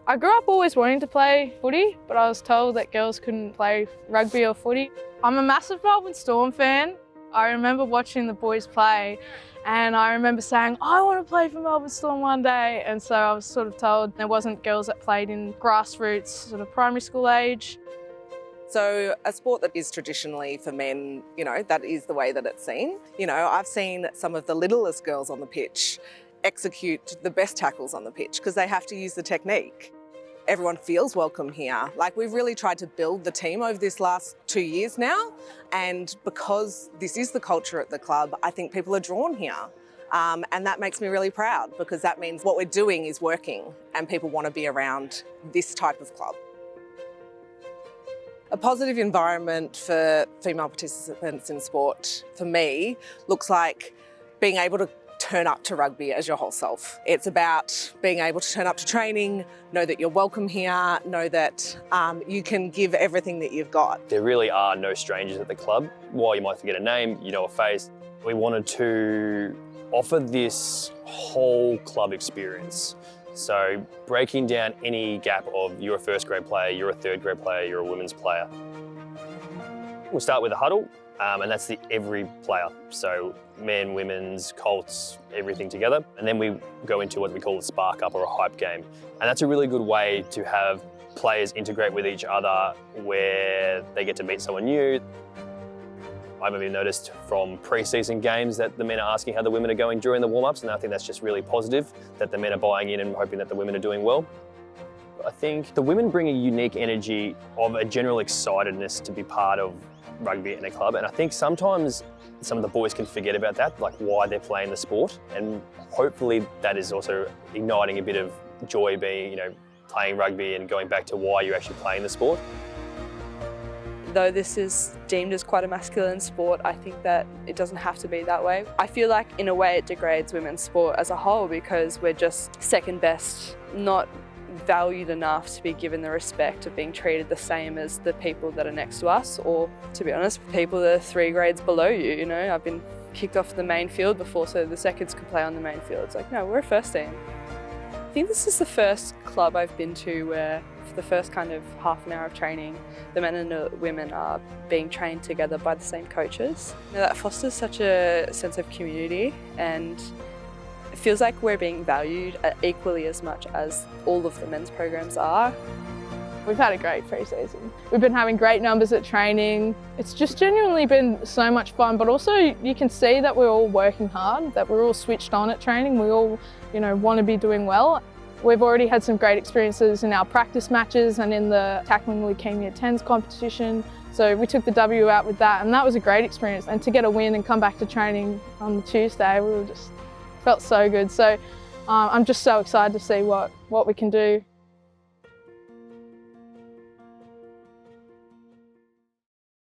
I grew up always wanting to play footy, but I was told that girls couldn't play rugby or footy. I'm a massive Melbourne Storm fan. I remember watching the boys play and I remember saying, I want to play for Melbourne Storm one day. And so I was sort of told there wasn't girls that played in grassroots, sort of primary school age. So a sport that is traditionally for men, that is the way that it's seen. I've seen some of the littlest girls on the pitch execute the best tackles on the pitch because they have to use the technique. Everyone feels welcome here. We've really tried to build the team over this last 2 years now, and because this is the culture at the club, I think people are drawn here. And that makes me really proud because that means what we're doing is working and people want to be around this type of club. A positive environment for female participants in sport, for me, looks like being able to turn up to rugby as your whole self. It's about being able to turn up to training, know that you're welcome here, know that you can give everything that you've got. There really are no strangers at the club. While you might forget a name, you know a face. We wanted to offer this whole club experience. So breaking down any gap of you're a first grade player, you're a third grade player, you're a women's player. We'll start with a huddle. And that's every player. So men, women's, Colts, everything together. And then we go into what we call a spark up or a hype game. And that's a really good way to have players integrate with each other where they get to meet someone new. I've even noticed from pre-season games that the men are asking how the women are going during the warm-ups, and I think that's just really positive, that the men are buying in and hoping that the women are doing well. I think the women bring a unique energy of a general excitedness to be part of rugby in a club, and I think sometimes some of the boys can forget about that, like why they're playing the sport, and hopefully that is also igniting a bit of joy being, playing rugby and going back to why you're actually playing the sport. Though this is deemed as quite a masculine sport, I think that it doesn't have to be that way. I feel like in a way it degrades women's sport as a whole because we're just second best, not valued enough to be given the respect of being treated the same as the people that are next to us, or to be honest, people that are 3 grades below you. I've been kicked off the main field before so the seconds could play on the main field. It's like, no, we're a first team. I think this is the first club I've been to where for the first kind of half an hour of training, the men and the women are being trained together by the same coaches. That fosters such a sense of community, and it feels like we're being valued equally as much as all of the men's programs are. We've had a great pre-season. We've been having great numbers at training. It's just genuinely been so much fun, but also you can see that we're all working hard, that we're all switched on at training. We all, want to be doing well. We've already had some great experiences in our practice matches and in the Tackling Leukemia 10s competition. So we took the W out with that, and that was a great experience. And to get a win and come back to training on the Tuesday, felt so good. So I'm just so excited to see what we can do